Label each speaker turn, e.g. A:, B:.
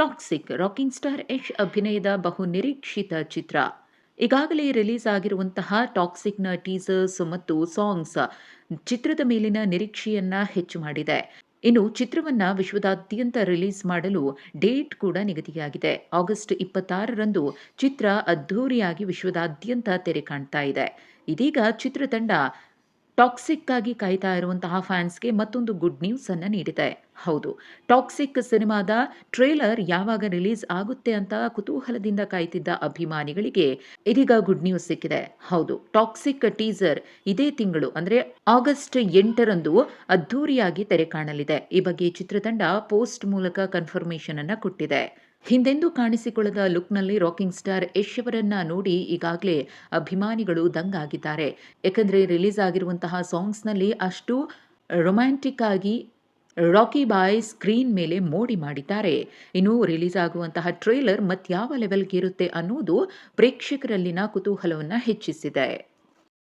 A: Toxic rocking star Yash ಅಭಿನಯದ ಬಹು ನಿರೀಕ್ಷಿತ ಚಿತ್ರ. ಈಗಾಗಲೇ ರಿಲೀಸ್ ಆಗಿರುವಂತಹ ಟಾಕ್ಸಿಕ್‌ನ ಟೀಸರ್ಸ್ ಮತ್ತು ಸಾಂಗ್ಸ್ ಚಿತ್ರದ ಮೇಲಿನ ನಿರೀಕ್ಷೆಯನ್ನ ಹೆಚ್ಚು ಮಾಡಿದೆ. ಇನ್ನು ಚಿತ್ರವನ್ನ ವಿಶ್ವದಾದ್ಯಂತ ರಿಲೀಸ್ ಮಾಡಲು ಡೇಟ್ ಕೂಡ ನಿಗದಿಯಾಗಿದೆ. ಆಗಸ್ಟ್ 26ರಂದು ಚಿತ್ರ ಅದ್ಧೂರಿಯಾಗಿ ವಿಶ್ವದಾದ್ಯಂತ ತೆರೆ ಕಾಣ್ತಾ ಇದೆ. ಇದೀಗ ಚಿತ್ರತಂಡ ಟಾಕ್ಸಿಕ್ ಆಗಿ ಕಾಯ್ತಾ ಇರುವಂತಹ ಫ್ಯಾನ್ಸ್‌ಗೆ ಮತ್ತೊಂದು ಗುಡ್ ನ್ಯೂಸ್ ಅನ್ನ ನೀಡಿದೆ. ಹೌದು, ಟಾಕ್ಸಿಕ್ ಸಿನಿಮಾದ ಟ್ರೇಲರ್ ಯಾವಾಗ ರಿಲೀಸ್ ಆಗುತ್ತೆ ಅಂತ ಕುತೂಹಲದಿಂದ ಕಾಯ್ತಿದ್ದ ಅಭಿಮಾನಿಗಳಿಗೆ ಇದೀಗ ಗುಡ್ ನ್ಯೂಸ್ ಸಿಕ್ಕಿದೆ. ಹೌದು, ಟಾಕ್ಸಿಕ್ ಟೀಸರ್ ಇದೇ ತಿಂಗಳು ಅಂದ್ರೆ ಆಗಸ್ಟ್ 8ರಂದು ಅದ್ಧೂರಿಯಾಗಿ ತೆರೆ ಕಾಣಲಿದೆ. ಈ ಬಗ್ಗೆ ಚಿತ್ರತಂಡ ಪೋಸ್ಟ್ ಮೂಲಕ ಕನ್ಫರ್ಮೇಷನ್ ಅನ್ನ ಕೊಟ್ಟಿದೆ. ಹಿಂದೆಂದೂ ಕಾಣಿಸಿಕೊಳ್ಳದ ಲುಕ್‌ನಲ್ಲಿ ರಾಕಿಂಗ್ ಸ್ಟಾರ್ ಯಶ್ ಅವರನ್ನ ನೋಡಿ ಈಗಾಗಲೇ ಅಭಿಮಾನಿಗಳು ದಂಗಾಗಿದ್ದಾರೆ. ಯಾಕಂದ್ರೆ ರಿಲೀಸ್ ಆಗಿರುವಂತಹ ಸಾಂಗ್ಸ್‌ನಲ್ಲಿ ಅಷ್ಟು ರೊಮ್ಯಾಂಟಿಕ್ ಆಗಿ ರಾಕಿ ಬಾಯ್ ಸ್ಕ್ರೀನ್ ಮೇಲೆ ಮೋಡಿ ಮಾಡಿದ್ದಾರೆ. ಇನ್ನು ರಿಲೀಸ್ ಆಗುವಂತಹ ಟ್ರೇಲರ್ ಮತ್ಯಾವ ಲೆವೆಲ್‌ಗೆ ಇರುತ್ತೆ ಅನ್ನೋದು ಪ್ರೇಕ್ಷಕರಲ್ಲಿನ ಕುತೂಹಲವನ್ನ ಹೆಚ್ಚಿಸಿದೆ.